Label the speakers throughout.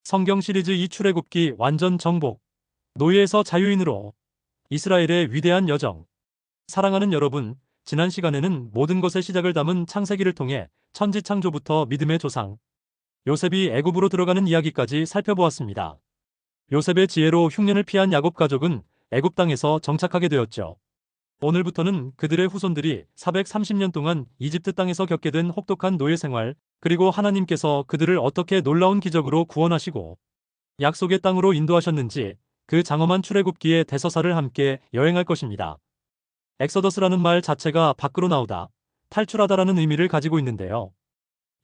Speaker 1: 성경 시리즈 이 출애굽기 완전 정복. 노예에서 자유인으로. 이스라엘의 위대한 여정. 사랑하는 여러분, 지난 시간에는 모든 것의 시작을 담은 창세기를 통해 천지창조부터 믿음의 조상 요셉이 애굽으로 들어가는 이야기까지 살펴보았습니다. 요셉의 지혜로 흉년을 피한 야곱 가족은 애굽 땅에서 정착하게 되었죠. 오늘부터는 그들의 후손들이 430년 동안 이집트 땅에서 겪게 된 혹독한 노예 생활, 그리고 하나님께서 그들을 어떻게 놀라운 기적으로 구원하시고 약속의 땅으로 인도하셨는지 그 장엄한 출애굽기의 대서사를 함께 여행할 것입니다. 엑서더스라는 말 자체가 밖으로 나오다, 탈출하다라는 의미를 가지고 있는데요.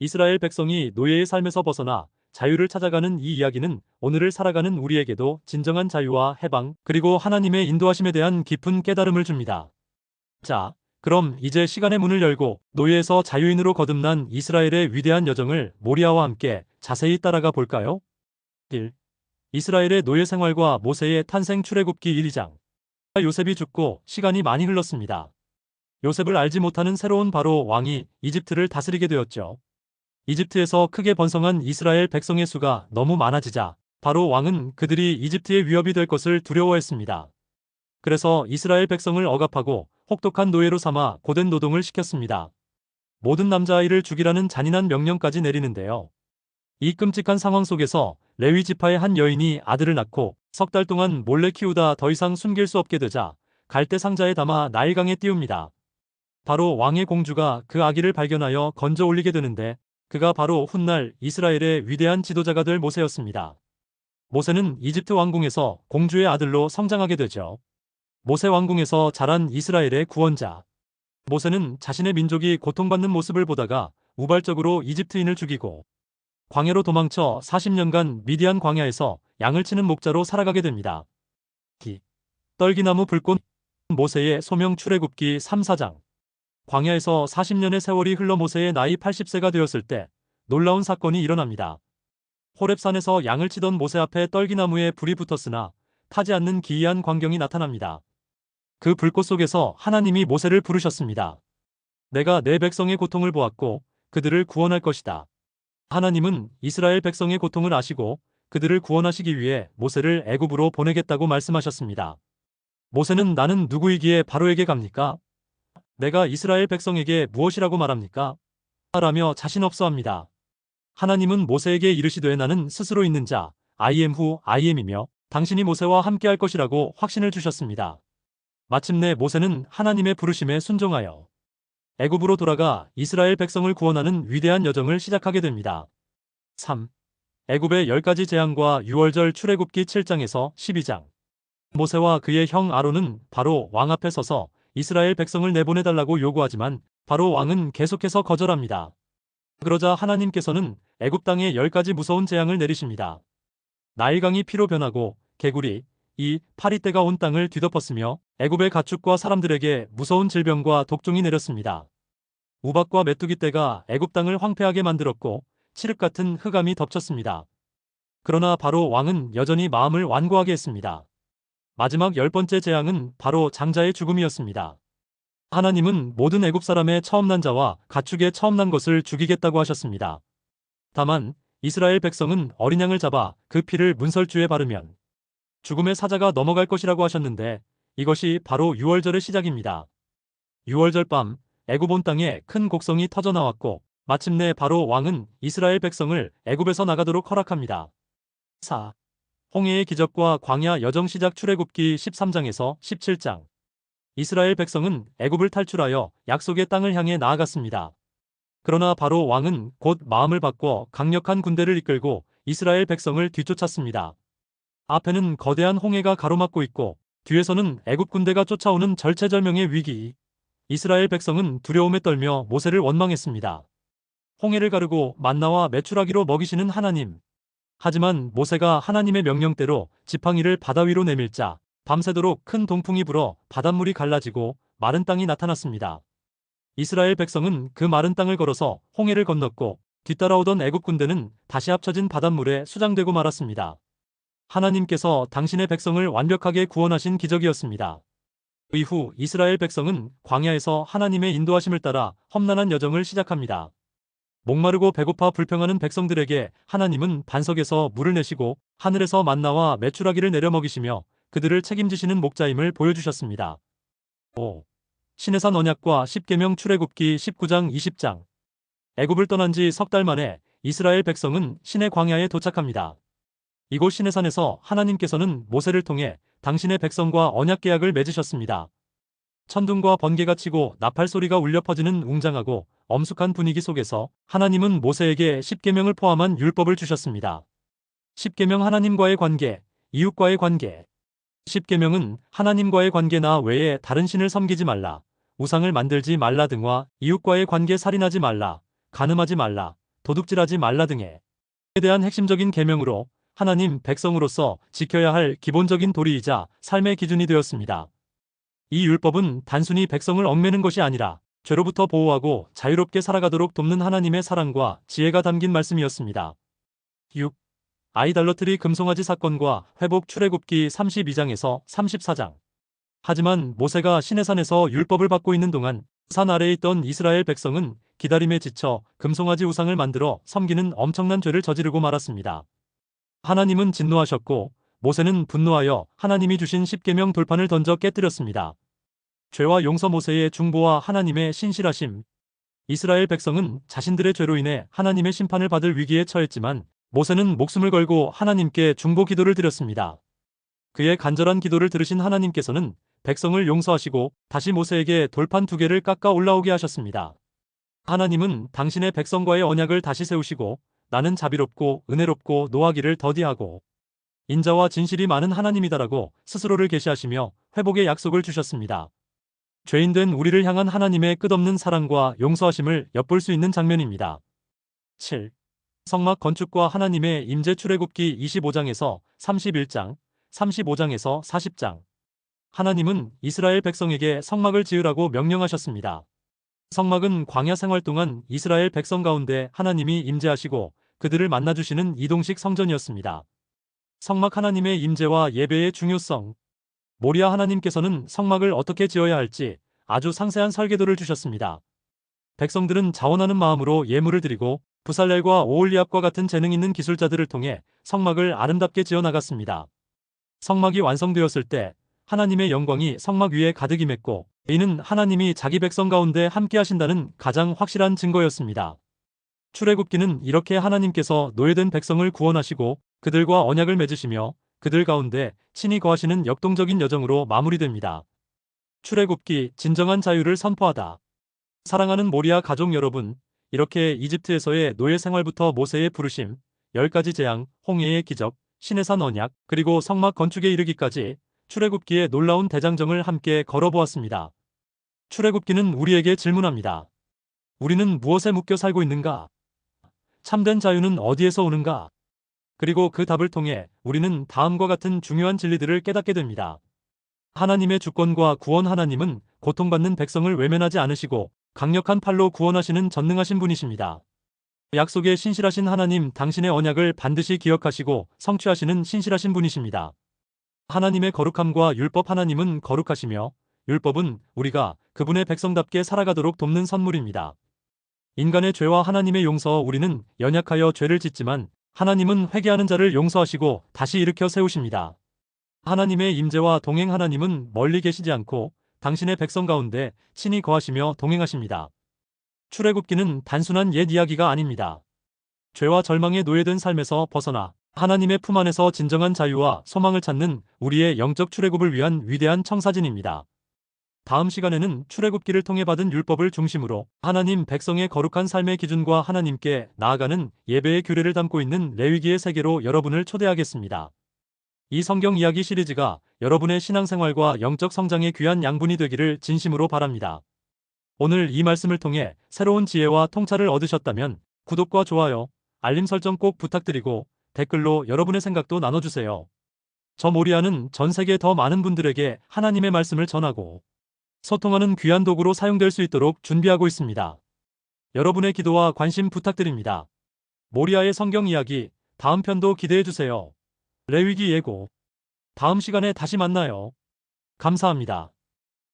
Speaker 1: 이스라엘 백성이 노예의 삶에서 벗어나 자유를 찾아가는 이 이야기는 오늘을 살아가는 우리에게도 진정한 자유와 해방, 그리고 하나님의 인도하심에 대한 깊은 깨달음을 줍니다. 자, 그럼 이제 시간의 문을 열고 노예에서 자유인으로 거듭난 이스라엘의 위대한 여정을 모리아와 함께 자세히 따라가 볼까요? 1. 이스라엘의 노예 생활과 모세의 탄생 출애굽기 1~2장. 요셉이 죽고 시간이 많이 흘렀습니다. 요셉을 알지 못하는 새로운 바로 왕이 이집트를 다스리게 되었죠. 이집트에서 크게 번성한 이스라엘 백성의 수가 너무 많아지자 바로 왕은 그들이 이집트의 위협이 될 것을 두려워했습니다. 그래서 이스라엘 백성을 억압하고 혹독한 노예로 삼아 고된 노동을 시켰습니다. 모든 남자아이를 죽이라는 잔인한 명령까지 내리는데요. 이 끔찍한 상황 속에서 레위 지파의 한 여인이 아들을 낳고 석 달 동안 몰래 키우다 더 이상 숨길 수 없게 되자 갈대 상자에 담아 나일강에 띄웁니다. 바로 왕의 공주가 그 아기를 발견하여 건져 올리게 되는데 그가 바로 훗날 이스라엘의 위대한 지도자가 될 모세였습니다. 모세는 이집트 왕궁에서 공주의 아들로 성장하게 되죠. 모세 왕궁에서 자란 이스라엘의 구원자. 모세는 자신의 민족이 고통받는 모습을 보다가 우발적으로 이집트인을 죽이고 광야로 도망쳐 40년간 미디안 광야에서 양을 치는 목자로 살아가게 됩니다. 떨기나무 불꽃. 모세의 소명 출애굽기 3~4장. 광야에서 40년의 세월이 흘러 모세의 나이 80세가 되었을 때 놀라운 사건이 일어납니다. 호렙산에서 양을 치던 모세 앞에 떨기나무에 불이 붙었으나 타지 않는 기이한 광경이 나타납니다. 그 불꽃 속에서 하나님이 모세를 부르셨습니다. 내가 내 백성의 고통을 보았고 그들을 구원할 것이다. 하나님은 이스라엘 백성의 고통을 아시고 그들을 구원하시기 위해 모세를 애굽으로 보내겠다고 말씀하셨습니다. 모세는 나는 누구이기에 바로에게 갑니까? 내가 이스라엘 백성에게 무엇이라고 말합니까? 라며 자신 없어합니다. 하나님은 모세에게 이르시되 나는 스스로 있는 자 I am who I am이며 당신이 모세와 함께할 것이라고 확신을 주셨습니다. 마침내 모세는 하나님의 부르심에 순종하여 애굽으로 돌아가 이스라엘 백성을 구원하는 위대한 여정을 시작하게 됩니다. 3. 애굽의 10가지 재앙과 유월절 출애굽기 7장에서 12장. 모세와 그의 형 아론은 바로 왕 앞에 서서 이스라엘 백성을 내보내달라고 요구하지만 바로 왕은 계속해서 거절합니다. 그러자 하나님께서는 애굽 땅에 10가지 무서운 재앙을 내리십니다. 나일강이 피로 변하고 개구리, 파리떼가 온 땅을 뒤덮었으며 애굽의 가축과 사람들에게 무서운 질병과 독종이 내렸습니다. 우박과 메뚜기떼가 애굽 땅을 황폐하게 만들었고 칠흑 같은 흑암이 덮쳤습니다. 그러나 바로 왕은 여전히 마음을 완고하게 했습니다. 마지막 10번째 재앙은 바로 장자의 죽음이었습니다. 하나님은 모든 애굽 사람의 처음 난 자와 가축의 처음 난 것을 죽이겠다고 하셨습니다. 다만 이스라엘 백성은 어린 양을 잡아 그 피를 문설주에 바르면 죽음의 사자가 넘어갈 것이라고 하셨는데 이것이 바로 유월절의 시작입니다. 유월절 밤 애굽 온 땅에 큰 곡성이 터져 나왔고 마침내 바로 왕은 이스라엘 백성을 애굽에서 나가도록 허락합니다. 4. 홍해의 기적과 광야 여정 시작 출애굽기 13장에서 17장. 이스라엘 백성은 애굽을 탈출하여 약속의 땅을 향해 나아갔습니다. 그러나 바로 왕은 곧 마음을 바꿔 강력한 군대를 이끌고 이스라엘 백성을 뒤쫓았습니다. 앞에는 거대한 홍해가 가로막고 있고 뒤에서는 애굽 군대가 쫓아오는 절체절명의 위기. 이스라엘 백성은 두려움에 떨며 모세를 원망했습니다. 홍해를 가르고 만나와 메추라기로 먹이시는 하나님. 하지만 모세가 하나님의 명령대로 지팡이를 바다 위로 내밀자 밤새도록 큰 동풍이 불어 바닷물이 갈라지고 마른 땅이 나타났습니다. 이스라엘 백성은 그 마른 땅을 걸어서 홍해를 건넜고 뒤따라오던 애굽 군대는 다시 합쳐진 바닷물에 수장되고 말았습니다. 하나님께서 당신의 백성을 완벽하게 구원하신 기적이었습니다. 이후 이스라엘 백성은 광야에서 하나님의 인도하심을 따라 험난한 여정을 시작합니다. 목마르고 배고파 불평하는 백성들에게 하나님은 반석에서 물을 내시고 하늘에서 만나와 메추라기를 내려 먹이시며 그들을 책임지시는 목자임을 보여주셨습니다. 5. 시내산 언약과 십계명 출애굽기 19장 20장. 애굽을 떠난 지 석 달 만에 이스라엘 백성은 시내 광야에 도착합니다. 이곳 시내산에서 하나님께서는 모세를 통해 당신의 백성과 언약 계약을 맺으셨습니다. 천둥과 번개가 치고 나팔 소리가 울려 퍼지는 웅장하고 엄숙한 분위기 속에서 하나님은 모세에게 십계명을 포함한 율법을 주셨습니다. 십계명 하나님과의 관계, 이웃과의 관계. 십계명은 하나님과의 관계나 외에 다른 신을 섬기지 말라, 우상을 만들지 말라 등과 이웃과의 관계 살인하지 말라, 간음하지 말라, 도둑질하지 말라 등에 대한 핵심적인 계명으로 하나님 백성으로서 지켜야 할 기본적인 도리이자 삶의 기준이 되었습니다. 이 율법은 단순히 백성을 얽매는 것이 아니라 죄로부터 보호하고 자유롭게 살아가도록 돕는 하나님의 사랑과 지혜가 담긴 말씀이었습니다. 6. 아이달러트리 금송아지 사건과 회복 출애굽기 32장에서 34장. 하지만 모세가 시내산에서 율법을 받고 있는 동안 산 아래에 있던 이스라엘 백성은 기다림에 지쳐 금송아지 우상을 만들어 섬기는 엄청난 죄를 저지르고 말았습니다. 하나님은 진노하셨고 모세는 분노하여 하나님이 주신 십계명 돌판을 던져 깨뜨렸습니다. 죄와 용서 모세의 중보와 하나님의 신실하심. 이스라엘 백성은 자신들의 죄로 인해 하나님의 심판을 받을 위기에 처했지만 모세는 목숨을 걸고 하나님께 중보 기도를 드렸습니다. 그의 간절한 기도를 들으신 하나님께서는 백성을 용서하시고 다시 모세에게 돌판 2개를 깎아 올라오게 하셨습니다. 하나님은 당신의 백성과의 언약을 다시 세우시고 나는 자비롭고 은혜롭고 노하기를 더디하고 인자와 진실이 많은 하나님이다라고 스스로를 계시하시며 회복의 약속을 주셨습니다. 죄인된 우리를 향한 하나님의 끝없는 사랑과 용서하심을 엿볼 수 있는 장면입니다. 7. 성막 건축과 하나님의 임재 출애굽기 25장에서 31장, 35장에서 40장. 하나님은 이스라엘 백성에게 성막을 지으라고 명령하셨습니다. 성막은 광야 생활 동안 이스라엘 백성 가운데 하나님이 임재하시고 그들을 만나주시는 이동식 성전이었습니다. 성막 하나님의 임재와 예배의 중요성. 모리아 하나님께서는 성막을 어떻게 지어야 할지 아주 상세한 설계도를 주셨습니다. 백성들은 자원하는 마음으로 예물을 드리고 부살렐과 오홀리압과 같은 재능 있는 기술자들을 통해 성막을 아름답게 지어 나갔습니다. 성막이 완성되었을 때 하나님의 영광이 성막 위에 가득 임했고 이는 하나님이 자기 백성 가운데 함께 하신다는 가장 확실한 증거였습니다. 출애굽기는 이렇게 하나님께서 노예된 백성을 구원하시고 그들과 언약을 맺으시며 그들 가운데 친히 거하시는 역동적인 여정으로 마무리됩니다. 출애굽기 진정한 자유를 선포하다. 사랑하는 모리아 가족 여러분, 이렇게 이집트에서의 노예 생활부터 모세의 부르심, 10가지 재앙, 홍해의 기적, 시내산 언약, 그리고 성막 건축에 이르기까지 출애굽기의 놀라운 대장정을 함께 걸어보았습니다. 출애굽기는 우리에게 질문합니다. 우리는 무엇에 묶여 살고 있는가? 참된 자유는 어디에서 오는가? 그리고 그 답을 통해 우리는 다음과 같은 중요한 진리들을 깨닫게 됩니다. 하나님의 주권과 구원. 하나님은 고통받는 백성을 외면하지 않으시고 강력한 팔로 구원하시는 전능하신 분이십니다. 약속에 신실하신 하나님, 당신의 언약을 반드시 기억하시고 성취하시는 신실하신 분이십니다. 하나님의 거룩함과 율법. 하나님은 거룩하시며 율법은 우리가 그분의 백성답게 살아가도록 돕는 선물입니다. 인간의 죄와 하나님의 용서. 우리는 연약하여 죄를 짓지만 하나님은 회개하는 자를 용서하시고 다시 일으켜 세우십니다. 하나님의 임재와 동행. 하나님은 멀리 계시지 않고 당신의 백성 가운데 친히 거하시며 동행하십니다. 출애굽기는 단순한 옛 이야기가 아닙니다. 죄와 절망에 노예된 삶에서 벗어나 하나님의 품 안에서 진정한 자유와 소망을 찾는 우리의 영적 출애굽을 위한 위대한 청사진입니다. 다음 시간에는 출애굽기를 통해 받은 율법을 중심으로 하나님 백성의 거룩한 삶의 기준과 하나님께 나아가는 예배의 규례를 담고 있는 레위기의 세계로 여러분을 초대하겠습니다. 이 성경 이야기 시리즈가 여러분의 신앙생활과 영적 성장에 귀한 양분이 되기를 진심으로 바랍니다. 오늘 이 말씀을 통해 새로운 지혜와 통찰을 얻으셨다면 구독과 좋아요, 알림 설정 꼭 부탁드리고 댓글로 여러분의 생각도 나눠주세요. 저 모리아는 전 세계 더 많은 분들에게 하나님의 말씀을 전하고 소통하는 귀한 도구로 사용될 수 있도록 준비하고 있습니다. 여러분의 기도와 관심 부탁드립니다. 모리아의 성경 이야기 다음 편도 기대해주세요. 레위기 예고. 다음 시간에 다시 만나요. 감사합니다.